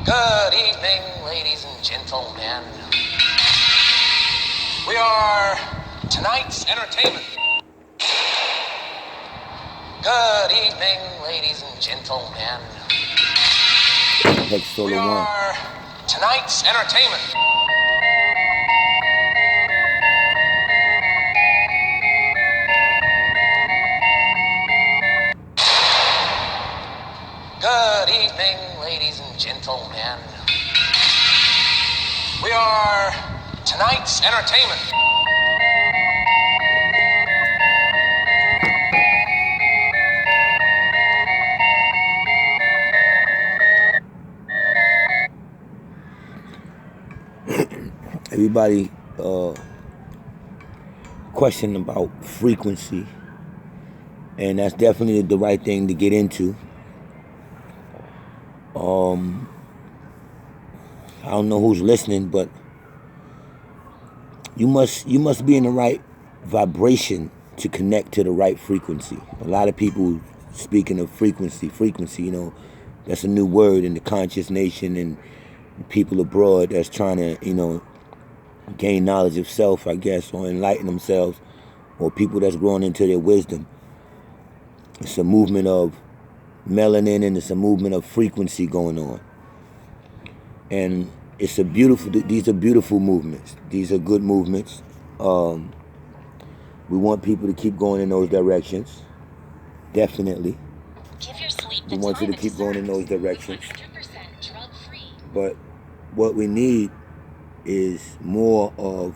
Good evening, ladies and gentlemen. We are tonight's entertainment. Good evening, ladies and gentlemen. APEXXSOLAR1. We are tonight's entertainment. Good evening, ladies and gentlemen. We are tonight's entertainment. Everybody question about frequency, and that's definitely the right thing to get into. I don't know who's listening, but you must be in the right vibration to connect to the right frequency. A lot of people speaking of frequency, that's a new word in the conscious nation and people abroad that's trying to, gain knowledge of self, I guess, or enlighten themselves, or people that's growing into their wisdom. It's a movement of melanin and it's a movement of frequency going on. And these are beautiful movements. These are good movements. We want people to keep going in those directions. Definitely. We want you to keep going in those directions. But what we need is more of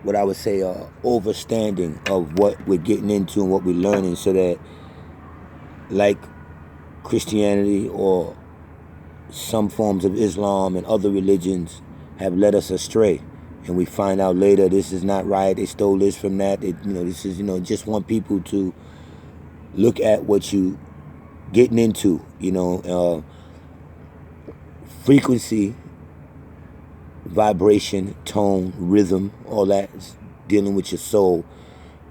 what I would say overstanding of what we're getting into and what we're learning, so that, like Christianity or some forms of Islam and other religions have led us astray, and we find out later this is not right, they stole this from that, this is, just want people to look at what you getting into, frequency, vibration, tone, rhythm, all that is dealing with your soul,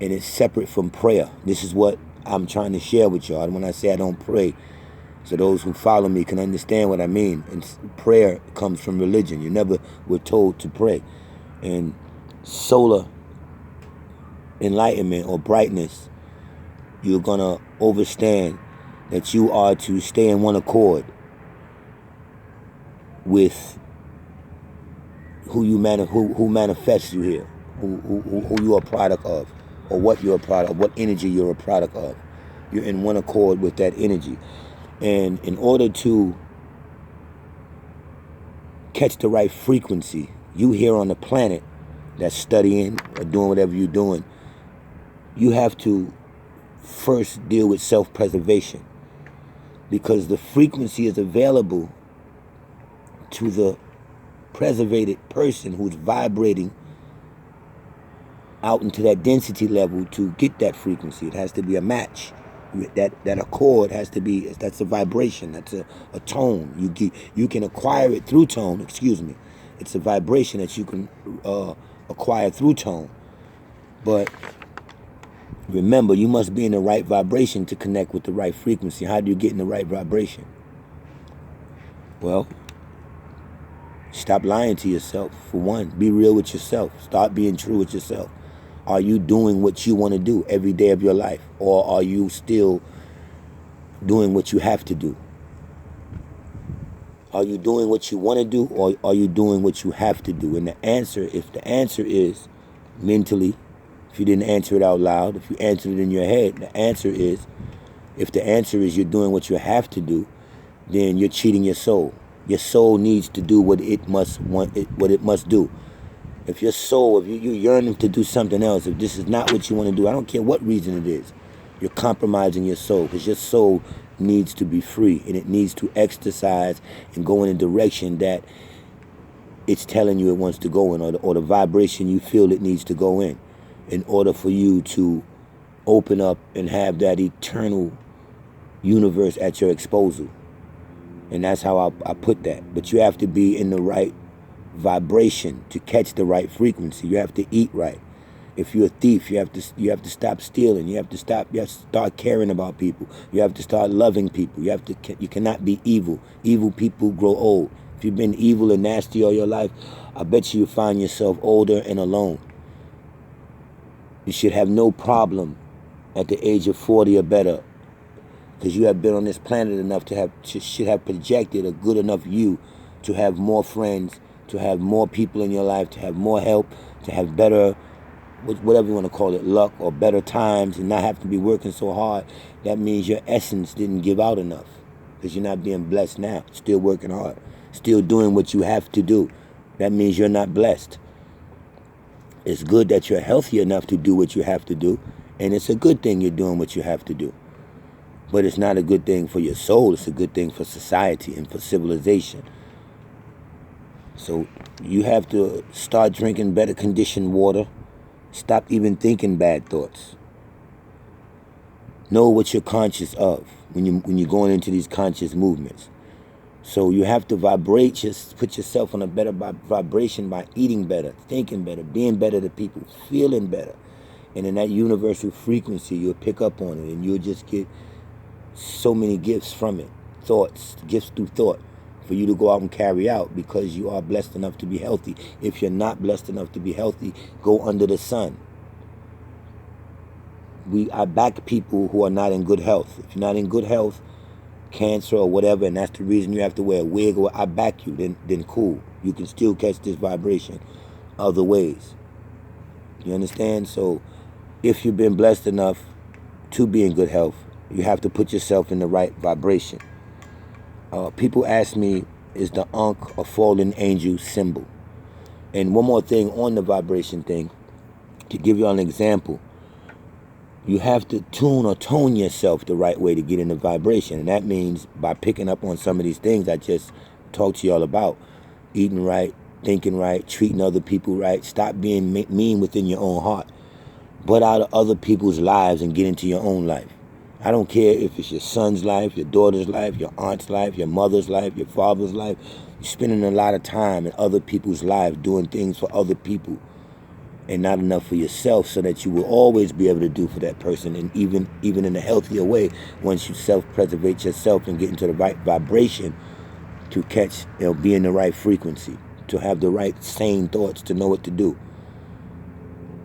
and it's separate from prayer. This is what I'm trying to share with y'all. When I say I don't pray, so those who follow me can understand what I mean. And prayer comes from religion. You never were told to pray. And solar enlightenment or brightness, you're gonna understand that you are to stay in one accord with who manifests you here, who you're a product of, or what you're a product of, what energy you're a product of. You're in one accord with that energy. And in order to catch the right frequency, you here on the planet that's studying or doing whatever you're doing, you have to first deal with self-preservation, because the frequency is available to the preservated person who's vibrating out into that density level to get that frequency. It has to be a match. That accord has to be, that's a vibration, that's a tone. You can acquire it through tone, It's a vibration that you can acquire through tone. But remember, you must be in the right vibration to connect with the right frequency. How do you get in the right vibration? Well, stop lying to yourself, for one. Be real with yourself. Start being true with yourself. Are you doing what you want to do every day of your life? Or are you still doing what you have to do? Are you doing what you want to do, or are you doing what you have to do? And if the answer is mentally, if you didn't answer it out loud, if you answered it in your head, if the answer is you're doing what you have to do, then you're cheating your soul. Your soul needs to do what it must do. If your soul, if you're yearning to do something else, if this is not what you want to do, I don't care what reason it is, you're compromising your soul, because your soul needs to be free, and it needs to exercise and go in a direction that it's telling you it wants to go in, or the vibration you feel it needs to go in order for you to open up and have that eternal universe at your disposal. And that's how I put that. But you have to be in the right vibration to catch the right frequency. You have to eat right. If you're a thief, you have to stop stealing. You have to start caring about people. You have to start loving people. You cannot be evil. Evil people grow old. If you've been evil and nasty all your life, I bet you find yourself older and alone. You should have no problem at the age of 40 or better, because you have been on this planet enough should have projected a good enough you to have more friends, to have more people in your life, to have more help, to have better, whatever you want to call it, luck or better times, and not have to be working so hard. That means your essence didn't give out enough, because you're not being blessed now. Still working hard, still doing what you have to do. That means you're not blessed. It's good that you're healthy enough to do what you have to do, and it's a good thing you're doing what you have to do. But it's not a good thing for your soul. It's a good thing for society and for civilization. So you have to start drinking better conditioned water. Stop even thinking bad thoughts. Know what you're conscious of when you're going into these conscious movements. So you have to vibrate, just put yourself on a better vibration by eating better, thinking better, being better to people, feeling better. And in that universal frequency, you'll pick up on it, and you'll just get so many gifts from it. Thoughts, gifts through thought, for you to go out and carry out, because you are blessed enough to be healthy. If you're not blessed enough to be healthy, go under the sun. I back people who are not in good health. If you're not in good health, cancer or whatever, and that's the reason you have to wear a wig, or I back you, then cool. You can still catch this vibration other ways. You understand? So if you've been blessed enough to be in good health, you have to put yourself in the right vibration. People ask me, is the Ankh a fallen angel symbol? And one more thing on the vibration thing, to give you an example, you have to tune or tone yourself the right way to get in the vibration. And that means by picking up on some of these things I just talked to y'all about. Eating right, thinking right, treating other people right. Stop being mean within your own heart. Butt out of other people's lives and get into your own life. I don't care if it's your son's life, your daughter's life, your aunt's life, your mother's life, your father's life. You're spending a lot of time in other people's lives doing things for other people, and not enough for yourself, so that you will always be able to do for that person, and even in a healthier way, once you self-preservate yourself and get into the right vibration to catch, be in the right frequency, to have the right sane thoughts, to know what to do.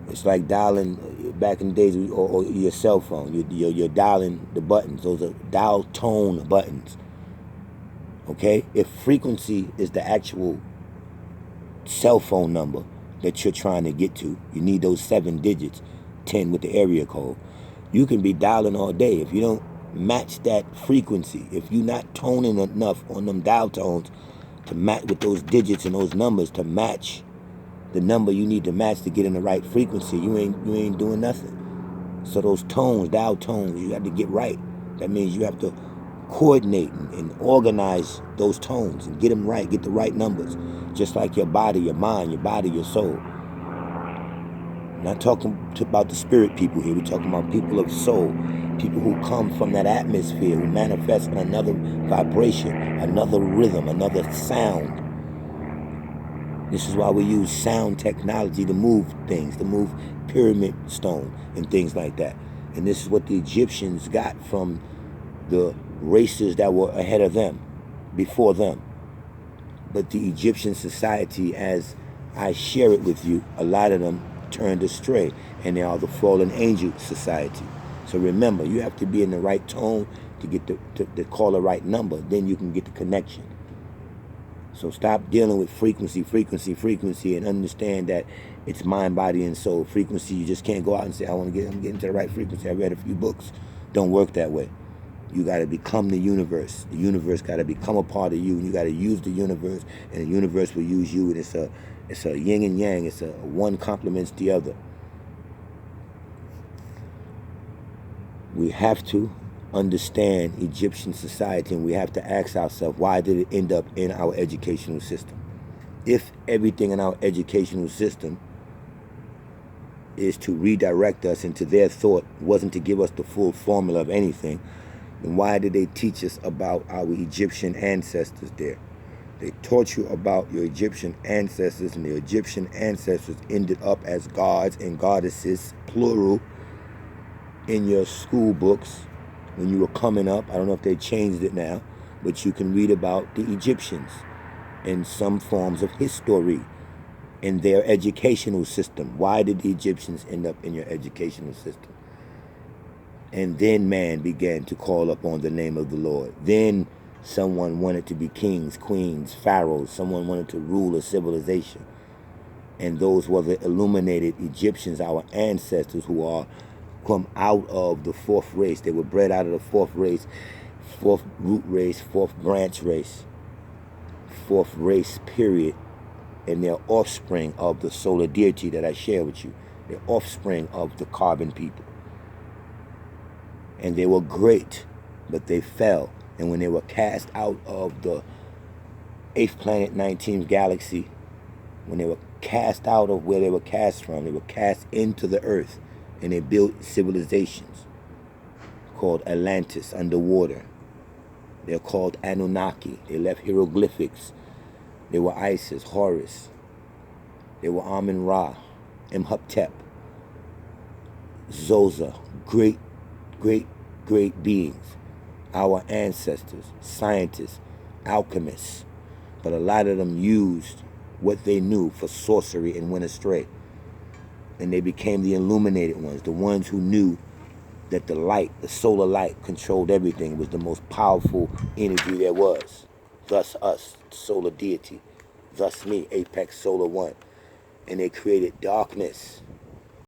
It's like dialing back in the days, or your cell phone. You're dialing the buttons. Those are dial tone buttons. Okay? If frequency is the actual cell phone number that you're trying to get to, you need those 7 digits, 10 with the area code. You can be dialing all day. If you don't match that frequency, if you're not toning enough on them dial tones to match with those digits and those numbers to match the number you need to match to get in the right frequency, you ain't doing nothing. So those tones, dial tones, you have to get right. That means you have to coordinate and organize those tones and get them right, get the right numbers. Just like your body, your mind, your body, your soul. I'm not talking about the spirit people here. We're talking about people of soul. People who come from that atmosphere, who manifest in another vibration, another rhythm, another sound. This is why we use sound technology to move things, to move pyramid stone and things like that. And this is what the Egyptians got from the races that were ahead of them, before them. But the Egyptian society, as I share it with you, a lot of them turned astray, and they are the fallen angel society. So remember, you have to be in the right tone to get to call the right number. Then you can get the connection. So stop dealing with frequency, and understand that it's mind, body, and soul. Frequency, you just can't go out and say, I'm getting to the right frequency. I read a few books. Don't work that way. You got to become the universe. The universe got to become a part of you, and you got to use the universe, and the universe will use you. And it's a yin and yang. It's a one complements the other. We have to understand Egyptian society, and we have to ask ourselves, why did it end up in our educational system? If everything in our educational system is to redirect us into their thought, wasn't to give us the full formula of anything, then why did they teach us about our Egyptian ancestors there? They taught you about your Egyptian ancestors, and the Egyptian ancestors ended up as gods and goddesses, plural, in your school books when you were coming up. I don't know if they changed it now, but you can read about the Egyptians in some forms of history in their educational system. Why did the Egyptians end up in your educational system? And then man began to call upon the name of the Lord. Then someone wanted to be kings, queens, pharaohs. Someone wanted to rule a civilization. And those were the illuminated Egyptians, our ancestors, who are come out of the fourth race. They were bred out of the fourth race, fourth root race, fourth branch race, fourth race period. And they're offspring of the solar deity that I share with you. They're offspring of the carbon people. And they were great, but they fell. And when they were cast out of the 8th planet, 19th galaxy, when they were cast out of where they were cast from, they were cast into the earth, and they built civilizations called Atlantis underwater. They're called Anunnaki. They left hieroglyphics. They were Isis, Horus. They were Amun-Ra, Imhotep, Zoza, great beings, our ancestors, scientists, alchemists. But a lot of them used what they knew for sorcery and went astray. And they became the illuminated ones, the ones who knew that the light, the solar light, controlled everything. It was the most powerful energy there was. Thus us, solar deity. Thus me, Apex Solar 1. And they created darkness